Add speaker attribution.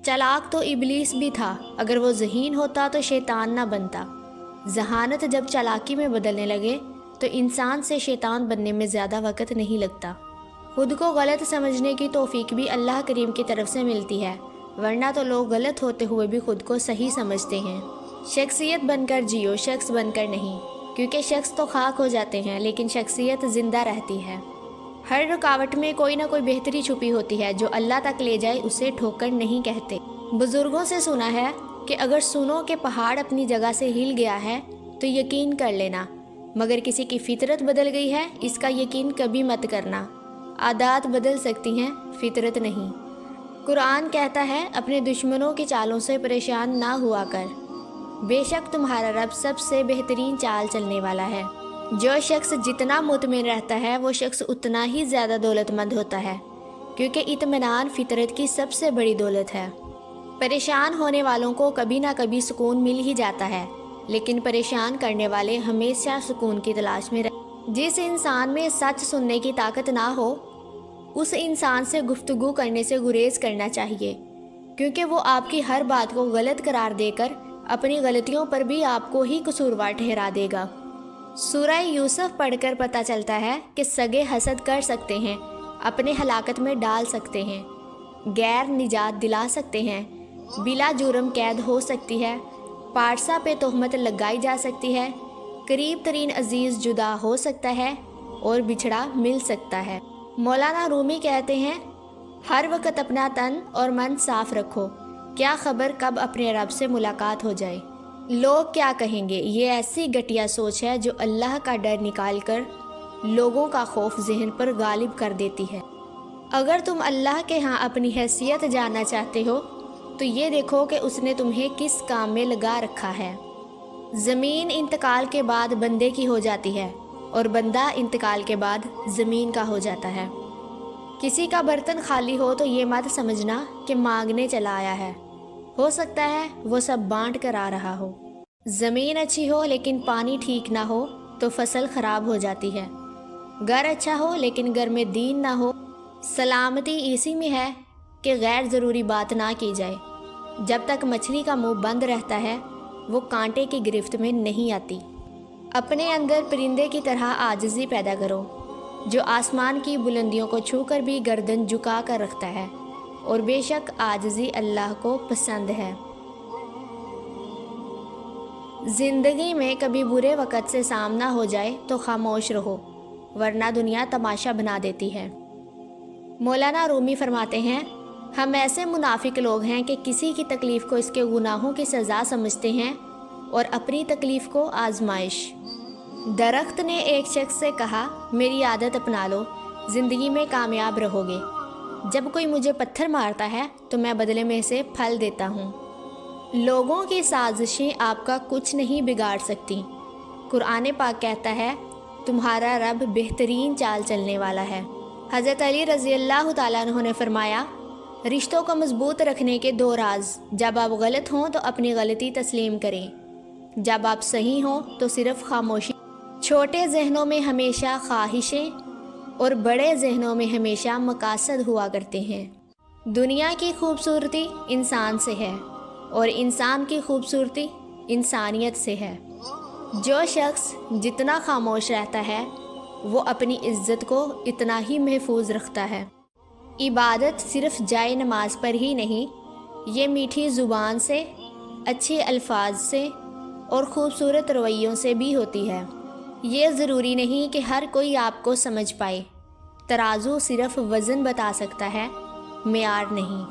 Speaker 1: चालाक तो इबलीस भी था, अगर वो ज़हीन होता तो शैतान ना बनता। जहानत जब चालाकी में बदलने लगे तो इंसान से शैतान बनने में ज़्यादा वक्त नहीं लगता। खुद को गलत समझने की तौफीक भी अल्लाह करीम की तरफ से मिलती है, वरना तो लोग गलत होते हुए भी खुद को सही समझते हैं। शख्सियत बनकर जियो, शख्स बनकर नहीं, क्योंकि शख्स तो खाक हो जाते हैं लेकिन शख्सियत ज़िंदा रहती है। हर रुकावट में कोई ना कोई बेहतरी छुपी होती है, जो अल्लाह तक ले जाए उसे ठोकर नहीं कहते। बुज़ुर्गों से सुना है कि अगर सुनो कि पहाड़ अपनी जगह से हिल गया है तो यकीन कर लेना, मगर किसी की फितरत बदल गई है इसका यकीन कभी मत करना। आदत बदल सकती हैं, फितरत नहीं। कुरान कहता है अपने दुश्मनों की चालों से परेशान ना हुआ कर, बेशक तुम्हारा रब सबसे बेहतरीन चाल चलने वाला है। जो शख्स जितना मुतमिन रहता है वो शख्स उतना ही ज़्यादा दौलतमंद होता है, क्योंकि इत्मीनान फितरत की सबसे बड़ी दौलत है। परेशान होने वालों को कभी ना कभी सुकून मिल ही जाता है, लेकिन परेशान करने वाले हमेशा सुकून की तलाश में रहते। जिस इंसान में सच सुनने की ताकत ना हो उस इंसान से गुफ्तगू करने से गुरेज करना चाहिए, क्योंकि वो आपकी हर बात को गलत करार देकर अपनी गलतियों पर भी आपको ही कसूरवार ठहरा देगा। सूरह यूसुफ पढ़कर पता चलता है कि सगे हसद कर सकते हैं, अपने हलाकत में डाल सकते हैं, गैर निजात दिला सकते हैं, बिला जुर्म कैद हो सकती है, पारसा पे तोहमत लगाई जा सकती है, करीब तरीन अजीज़ जुदा हो सकता है और बिछड़ा मिल सकता है। मौलाना रूमी कहते हैं, हर वक्त अपना तन और मन साफ रखो, क्या खबर कब अपने रब से मुलाकात हो जाए। लोग क्या कहेंगे, ये ऐसी घटिया सोच है जो अल्लाह का डर निकाल कर लोगों का खौफ जहन पर गालिब कर देती है। अगर तुम अल्लाह के यहाँ अपनी हैसियत जानना चाहते हो तो ये देखो कि उसने तुम्हें किस काम में लगा रखा है। ज़मीन इंतकाल के बाद बंदे की हो जाती है और बंदा इंतकाल के बाद ज़मीन का हो जाता है। किसी का बर्तन खाली हो तो ये मत समझना कि मांगने चला आया है, हो सकता है वो सब बांट कर आ रहा हो। ज़मीन अच्छी हो लेकिन पानी ठीक ना हो तो फसल ख़राब हो जाती है। घर अच्छा हो लेकिन घर में दीन ना हो। सलामती इसी में है कि गैर ज़रूरी बात ना की जाए। जब तक मछली का मुंह बंद रहता है वो कांटे की गिरफ्त में नहीं आती। अपने अंदर परिंदे की तरह आजिज़ी पैदा करो, जो आसमान की बुलंदियों को छूकर भी गर्दन झुका कर रखता है, और बेशक आजिज़ी अल्लाह को पसंद है। ज़िंदगी में कभी बुरे वक़्त से सामना हो जाए तो खामोश रहो, वरना दुनिया तमाशा बना देती है। मौलाना रूमी फरमाते हैं, हम ऐसे मुनाफिक लोग हैं कि किसी की तकलीफ़ को इसके गुनाहों की सज़ा समझते हैं और अपनी तकलीफ़ को आजमाइश। दरख्त ने एक शख्स से कहा, मेरी आदत अपना लो, ज़िंदगी में कामयाब रहोगे। जब कोई मुझे पत्थर मारता है तो मैं बदले में इसे फल देता हूँ। लोगों की साजिशें आपका कुछ नहीं बिगाड़ सकती। कुरान पाक कहता है, तुम्हारा रब बेहतरीन चाल चलने वाला है। हज़रत अली रज़ी अल्लाह ताला अन्हु ने फरमाया, रिश्तों को मजबूत रखने के दो राज, जब आप गलत हों तो अपनी गलती तस्लीम करें, जब आप सही हों तो सिर्फ खामोशी। छोटे जहनों में हमेशा ख्वाहिशें और बड़े जहनों में हमेशा मकासद हुआ करते हैं। दुनिया की खूबसूरती इंसान से है और इंसान की खूबसूरती इंसानियत से है। जो शख्स जितना खामोश रहता है वो अपनी इज्जत को इतना ही महफूज रखता है। इबादत सिर्फ जाए नमाज पर ही नहीं, ये मीठी ज़ुबान से, अच्छे अल्फाज से और ख़ूबसूरत रवैयों से भी होती है। ये ज़रूरी नहीं कि हर कोई आपको समझ पाए। तराजू सिर्फ वज़न बता सकता है, मेयार नहीं।